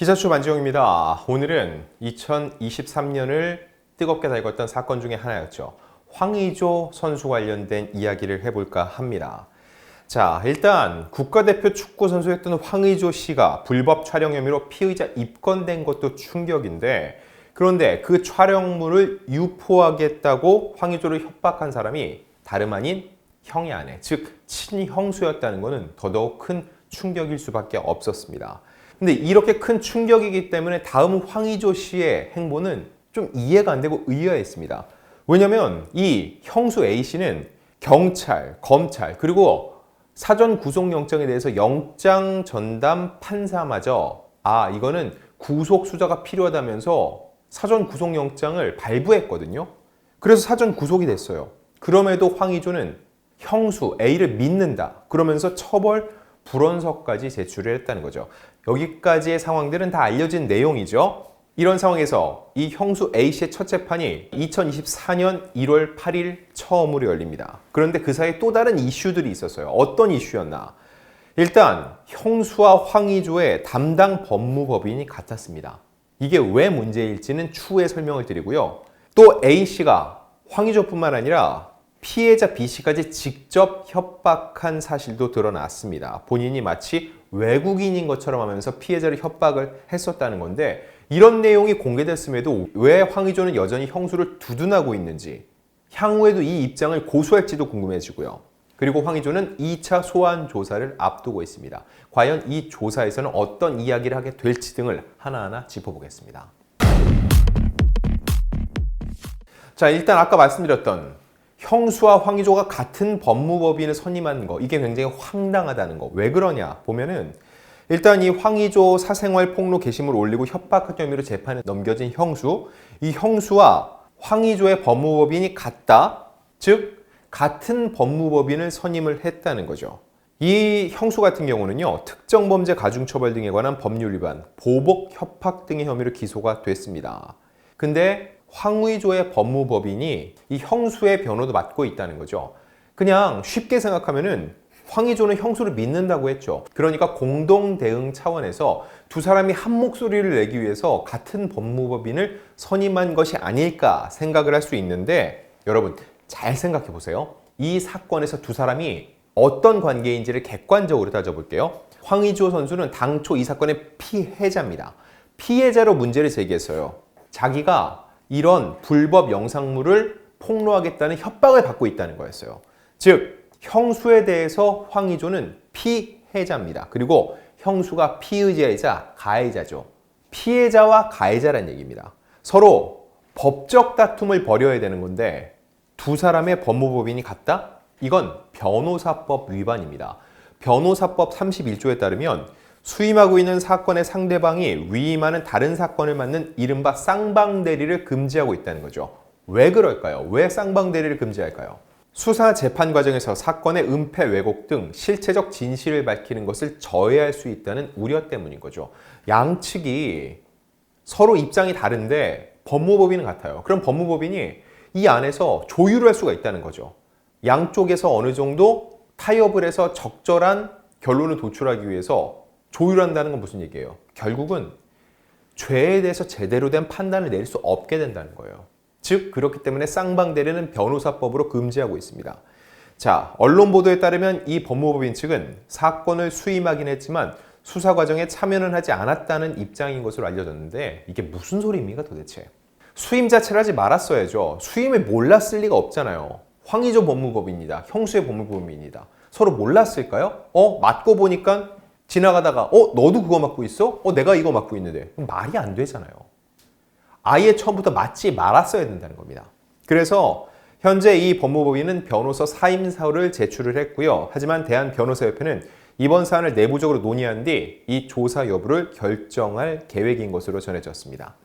기사추 안지용입니다. 오늘은 2023년을 뜨겁게 달궜던 사건 중에 하나였죠. 황의조 선수 관련된 이야기를 해볼까 합니다. 자, 일단 국가대표 축구 선수였던 황의조 씨가 불법 촬영 혐의로 피의자 입건된 것도 충격인데, 그런데 그 촬영물을 유포하겠다고 황의조를 협박한 사람이 다름 아닌 형의 아내, 즉 친형수였다는 것은 더더욱 큰 충격일 수밖에 없었습니다. 근데 이렇게 큰 충격이기 때문에 다음 황의조 씨의 행보는 좀 이해가 안 되고 의아했습니다. 왜냐면 이 형수 A씨는 경찰, 검찰, 그리고 사전 구속영장에 대해서 영장 전담 판사마저 이거는 구속 수사가 필요하다면서 사전 구속영장을 발부했거든요. 그래서 사전 구속이 됐어요. 그럼에도 황의조는 형수 A를 믿는다 그러면서 처벌 불원서까지 제출을 했다는 거죠. 여기까지의 상황들은 다 알려진 내용이죠. 이런 상황에서 이 형수 A씨의 첫 재판이 2024년 1월 8일 처음으로 열립니다. 그런데 그 사이에 또 다른 이슈들이 있었어요. 어떤 이슈였나? 일단 형수와 황의조의 담당 법무법인이 같았습니다. 이게 왜 문제일지는 추후에 설명을 드리고요. 또 A씨가 황의조뿐만 아니라 피해자 B씨까지 직접 협박한 사실도 드러났습니다. 본인이 마치 외국인인 것처럼 하면서 피해자를 협박을 했었다는 건데, 이런 내용이 공개됐음에도 왜 황의조는 여전히 형수를 두둔하고 있는지, 향후에도 이 입장을 고수할지도 궁금해지고요. 그리고 황의조는 2차 소환 조사를 앞두고 있습니다. 과연 이 조사에서는 어떤 이야기를 하게 될지 등을 하나하나 짚어보겠습니다. 자, 일단 아까 말씀드렸던 형수와 황의조가 같은 법무법인을 선임한 거, 이게 굉장히 황당하다는 거. 왜 그러냐 보면은, 일단 이 황의조 사생활 폭로 게시물을 올리고 협박 혐의로 재판에 넘겨진 형수, 이 형수와 황의조의 법무법인이 같다, 즉 같은 법무법인을 선임을 했다는 거죠. 이 형수 같은 경우는요, 특정범죄 가중처벌 등에 관한 법률 위반, 보복 협박 등의 혐의로 기소가 됐습니다. 근데 황의조의 법무법인이 이 형수의 변호도 맡고 있다는 거죠. 그냥 쉽게 생각하면은 황의조는 형수를 믿는다고 했죠. 그러니까 공동 대응 차원에서 두 사람이 한 목소리를 내기 위해서 같은 법무법인을 선임한 것이 아닐까 생각을 할 수 있는데, 여러분 잘 생각해 보세요. 이 사건에서 두 사람이 어떤 관계인지를 객관적으로 따져볼게요. 황의조 선수는 당초 이 사건의 피해자입니다. 피해자로 문제를 제기했어요. 자기가 이런 불법 영상물을 폭로하겠다는 협박을 받고 있다는 거였어요. 즉, 형수에 대해서 황의조는 피해자입니다. 그리고 형수가 피의자이자 가해자죠. 피해자와 가해자란 얘기입니다. 서로 법적 다툼을 벌여야 되는 건데, 두 사람의 법무법인이 같다? 이건 변호사법 위반입니다. 변호사법 31조에 따르면 수임하고 있는 사건의 상대방이 위임하는 다른 사건을 맡는 이른바 쌍방대리를 금지하고 있다는 거죠. 왜 그럴까요? 왜 쌍방대리를 금지할까요? 수사 재판 과정에서 사건의 은폐 왜곡 등 실체적 진실을 밝히는 것을 저해할 수 있다는 우려 때문인 거죠. 양측이 서로 입장이 다른데 법무법인은 같아요. 그럼 법무법인이 이 안에서 조율을 할 수가 있다는 거죠. 양쪽에서 어느 정도 타협을 해서 적절한 결론을 도출하기 위해서 조율한다는 건 무슨 얘기예요? 결국은 죄에 대해서 제대로 된 판단을 내릴 수 없게 된다는 거예요. 즉, 그렇기 때문에 쌍방대리는 변호사법으로 금지하고 있습니다. 자, 언론 보도에 따르면 이 법무법인 측은 사건을 수임하긴 했지만 수사 과정에 참여는 하지 않았다는 입장인 것으로 알려졌는데, 이게 무슨 소리입니까 도대체? 수임 자체를 하지 말았어야죠. 수임을 몰랐을 리가 없잖아요. 황의조 법무법인이다, 형수의 법무법인이다. 서로 몰랐을까요? 맡고 보니까 지나가다가 너도 그거 맡고 있어? 내가 이거 맡고 있는데. 말이 안 되잖아요. 아예 처음부터 맡지 말았어야 된다는 겁니다. 그래서 현재 이 법무법인은 변호사 사임 사유를 제출을 했고요. 하지만 대한변호사협회는 이번 사안을 내부적으로 논의한 뒤 이 조사 여부를 결정할 계획인 것으로 전해졌습니다.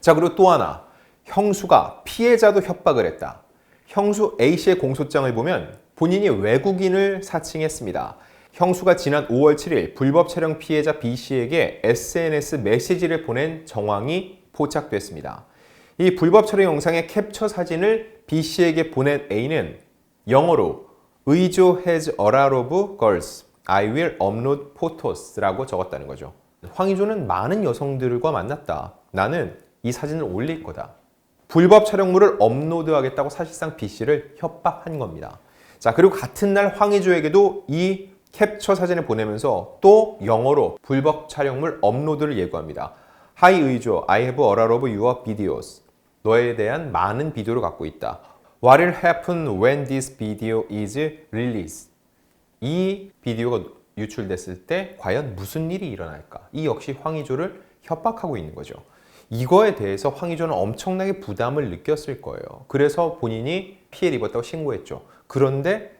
자, 그리고 또 하나. 형수가 피해자도 협박을 했다. 형수 A씨의 공소장을 보면 본인이 외국인을 사칭했습니다. 형수가 지난 5월 7일 불법 촬영 피해자 B씨에게 SNS 메시지를 보낸 정황이 포착됐습니다. 이 불법 촬영 영상의 캡처 사진을 B씨에게 보낸 A는 영어로 의조 has a lot of girls, I will upload photos라고 적었다는 거죠. 황의조는 많은 여성들과 만났다. 나는 이 사진을 올릴 거다. 불법 촬영물을 업로드하겠다고 사실상 B씨를 협박한 겁니다. 자, 그리고 같은 날 황의조에게도 이 캡처 사진을 보내면서 또 영어로 불법 촬영물 업로드를 예고합니다. Hi 의조, I have a lot of your videos. 너에 대한 많은 비디오를 갖고 있다. What will happen when this video is released? 이 비디오가 유출됐을 때 과연 무슨 일이 일어날까? 이 역시 황의조를 협박하고 있는 거죠. 이거에 대해서 황의조는 엄청나게 부담을 느꼈을 거예요. 그래서 본인이 피해를 입었다고 신고했죠. 그런데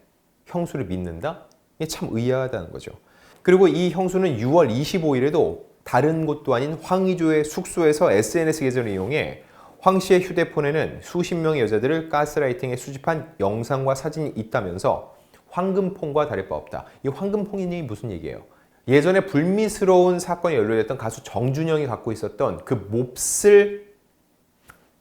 형수를 믿는다? 이게 참 의아하다는 거죠. 그리고 이 형수는 6월 25일에도 다른 곳도 아닌 황의조의 숙소에서 SNS 계정을 이용해 황 씨의 휴대폰에는 수십 명의 여자들을 가스라이팅에 수집한 영상과 사진이 있다면서 황금폰과 다를 바 없다. 이 황금폰이 무슨 얘기예요? 예전에 불미스러운 사건이 연루됐던 가수 정준영이 갖고 있었던 그 몹쓸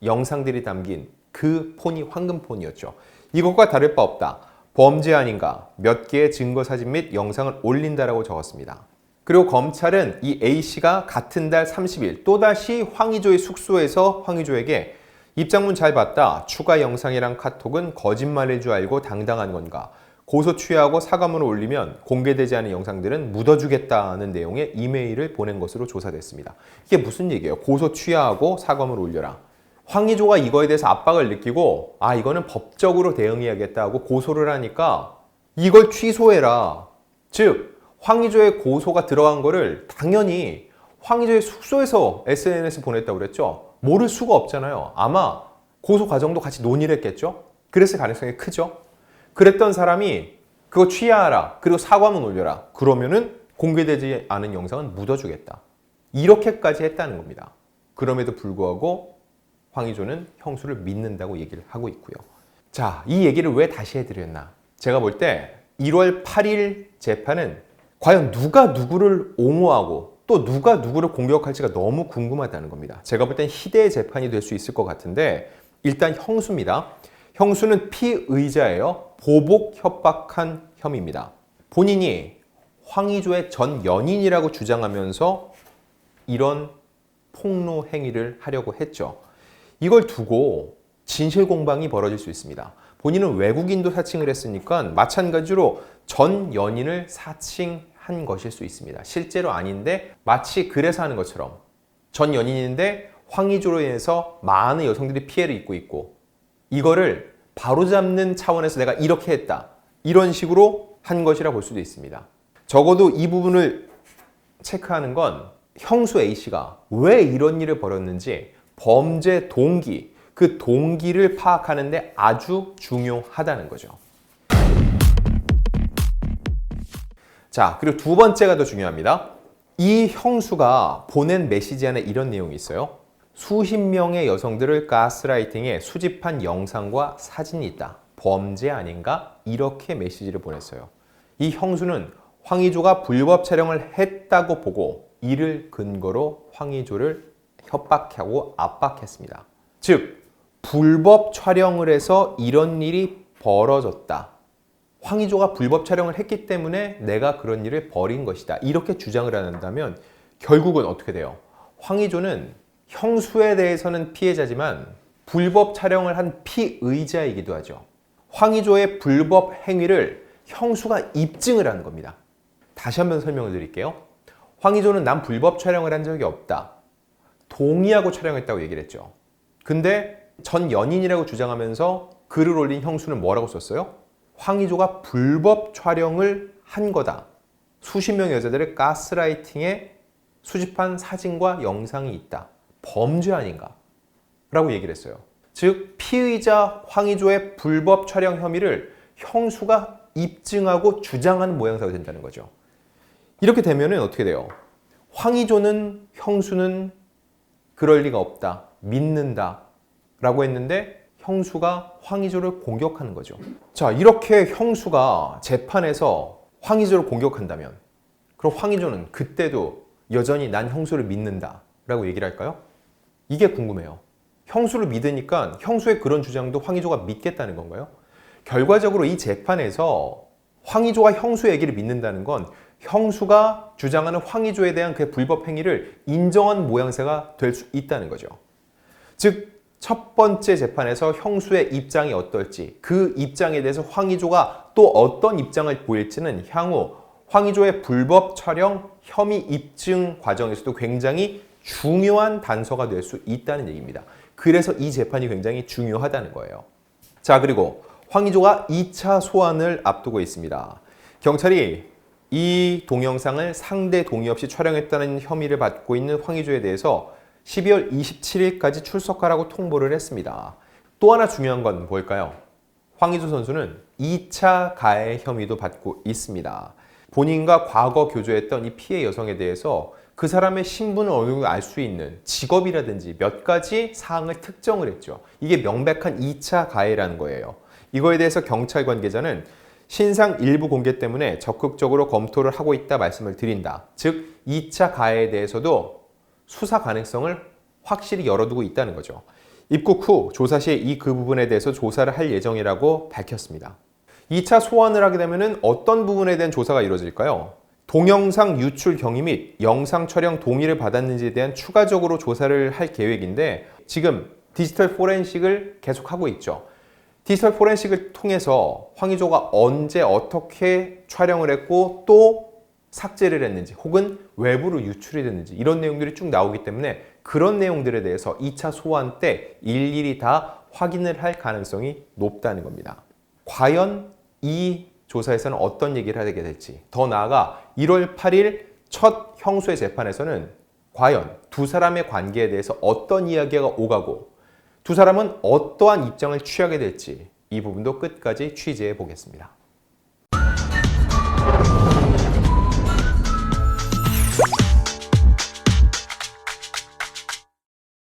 영상들이 담긴 그 폰이 황금폰이었죠. 이것과 다를 바 없다. 범죄 아닌가? 몇 개의 증거 사진 및 영상을 올린다라고 적었습니다. 그리고 검찰은 이 A씨가 같은 달 30일 또다시 황의조의 숙소에서 황의조에게 입장문 잘 봤다. 추가 영상이랑 카톡은 거짓말일 줄 알고 당당한 건가? 고소 취하하고 사과문을 올리면 공개되지 않은 영상들은 묻어주겠다는 내용의 이메일을 보낸 것으로 조사됐습니다. 이게 무슨 얘기예요? 고소 취하하고 사과문을 올려라. 황의조가 이거에 대해서 압박을 느끼고 이거는 법적으로 대응해야겠다고 고소를 하니까 이걸 취소해라. 즉 황의조의 고소가 들어간 거를 당연히 황의조의 숙소에서 SNS 보냈다고 그랬죠. 모를 수가 없잖아요. 아마 고소 과정도 같이 논의를 했겠죠. 그랬을 가능성이 크죠. 그랬던 사람이 그거 취하하라. 그리고 사과문 올려라. 그러면은 공개되지 않은 영상은 묻어주겠다. 이렇게까지 했다는 겁니다. 그럼에도 불구하고 황의조는 형수를 믿는다고 얘기를 하고 있고요. 자, 이 얘기를 왜 다시 해드렸나? 제가 볼 때 1월 8일 재판은 과연 누가 누구를 옹호하고 또 누가 누구를 공격할지가 너무 궁금하다는 겁니다. 제가 볼 땐 희대의 재판이 될 수 있을 것 같은데 일단 형수입니다. 형수는 피의자예요. 보복 협박한 혐의입니다. 본인이 황의조의 전 연인이라고 주장하면서 이런 폭로 행위를 하려고 했죠. 이걸 두고 진실 공방이 벌어질 수 있습니다. 본인은 외국인도 사칭을 했으니까 마찬가지로 전 연인을 사칭한 것일 수 있습니다. 실제로 아닌데 마치 그래서 하는 것처럼 전 연인인데 황의조로 인해서 많은 여성들이 피해를 입고 있고 이거를 바로잡는 차원에서 내가 이렇게 했다. 이런 식으로 한 것이라 볼 수도 있습니다. 적어도 이 부분을 체크하는 건 형수 A씨가 왜 이런 일을 벌였는지 범죄 동기, 그 동기를 파악하는 데 아주 중요하다는 거죠. 자, 그리고 두 번째가 더 중요합니다. 이 형수가 보낸 메시지 안에 이런 내용이 있어요. 수십 명의 여성들을 가스라이팅에 수집한 영상과 사진이 있다. 범죄 아닌가? 이렇게 메시지를 보냈어요. 이 형수는 황의조가 불법 촬영을 했다고 보고 이를 근거로 황의조를 협박하고 압박했습니다. 즉, 불법 촬영을 해서 이런 일이 벌어졌다. 황의조가 불법 촬영을 했기 때문에 내가 그런 일을 벌인 것이다. 이렇게 주장을 한다면 결국은 어떻게 돼요? 황의조는 형수에 대해서는 피해자지만 불법 촬영을 한 피의자이기도 하죠. 황의조의 불법 행위를 형수가 입증을 하는 겁니다. 다시 한번 설명을 드릴게요. 황의조는 난 불법 촬영을 한 적이 없다. 동의하고 촬영했다고 얘기를 했죠. 근데 전 연인이라고 주장하면서 글을 올린 형수는 뭐라고 썼어요? 황의조가 불법 촬영을 한 거다. 수십 명의 여자들을 가스라이팅에 수집한 사진과 영상이 있다. 범죄 아닌가? 라고 얘기를 했어요. 즉 피의자 황의조의 불법 촬영 혐의를 형수가 입증하고 주장하는 모양새가 된다는 거죠. 이렇게 되면 어떻게 돼요? 황의조는 형수는 그럴 리가 없다. 믿는다. 라고 했는데 형수가 황의조를 공격하는 거죠. 자, 이렇게 형수가 재판에서 황의조를 공격한다면 그럼 황의조는 그때도 여전히 난 형수를 믿는다 라고 얘기를 할까요? 이게 궁금해요. 형수를 믿으니까 형수의 그런 주장도 황의조가 믿겠다는 건가요? 결과적으로 이 재판에서 황의조가 형수 얘기를 믿는다는 건 형수가 주장하는 황의조에 대한 그 불법 행위를 인정한 모양새가 될 수 있다는 거죠. 즉, 첫 번째 재판에서 형수의 입장이 어떨지, 그 입장에 대해서 황의조가 또 어떤 입장을 보일지는 향후 황의조의 불법 촬영 혐의 입증 과정에서도 굉장히 중요한 단서가 될 수 있다는 얘기입니다. 그래서 이 재판이 굉장히 중요하다는 거예요. 자, 그리고 황의조가 2차 소환을 앞두고 있습니다. 경찰이 이 동영상을 상대 동의 없이 촬영했다는 혐의를 받고 있는 황의조에 대해서 12월 27일까지 출석하라고 통보를 했습니다. 또 하나 중요한 건 뭘까요? 황의조 선수는 2차 가해 혐의도 받고 있습니다. 본인과 과거 교제했던 이 피해 여성에 대해서 그 사람의 신분을 어느 정도 알 수 있는 직업이라든지 몇 가지 사항을 특정을 했죠. 이게 명백한 2차 가해라는 거예요. 이거에 대해서 경찰 관계자는 신상 일부 공개 때문에 적극적으로 검토를 하고 있다 말씀을 드린다. 즉 2차 가해에 대해서도 수사 가능성을 확실히 열어두고 있다는 거죠. 입국 후 조사 시에 그 부분에 대해서 조사를 할 예정이라고 밝혔습니다. 2차 소환을 하게 되면 어떤 부분에 대한 조사가 이루어질까요? 동영상 유출 경위 및 영상 촬영 동의를 받았는지에 대한 추가적으로 조사를 할 계획인데 지금 디지털 포렌식을 계속하고 있죠. 디지털 포렌식을 통해서 황의조가 언제 어떻게 촬영을 했고 또 삭제를 했는지 혹은 외부로 유출이 됐는지 이런 내용들이 쭉 나오기 때문에 그런 내용들에 대해서 2차 소환 때 일일이 다 확인을 할 가능성이 높다는 겁니다. 과연 이 조사에서는 어떤 얘기를 하게 될지, 더 나아가 1월 8일 첫 형수의 재판에서는 과연 두 사람의 관계에 대해서 어떤 이야기가 오가고 두 사람은 어떠한 입장을 취하게 될지 이 부분도 끝까지 취재해 보겠습니다.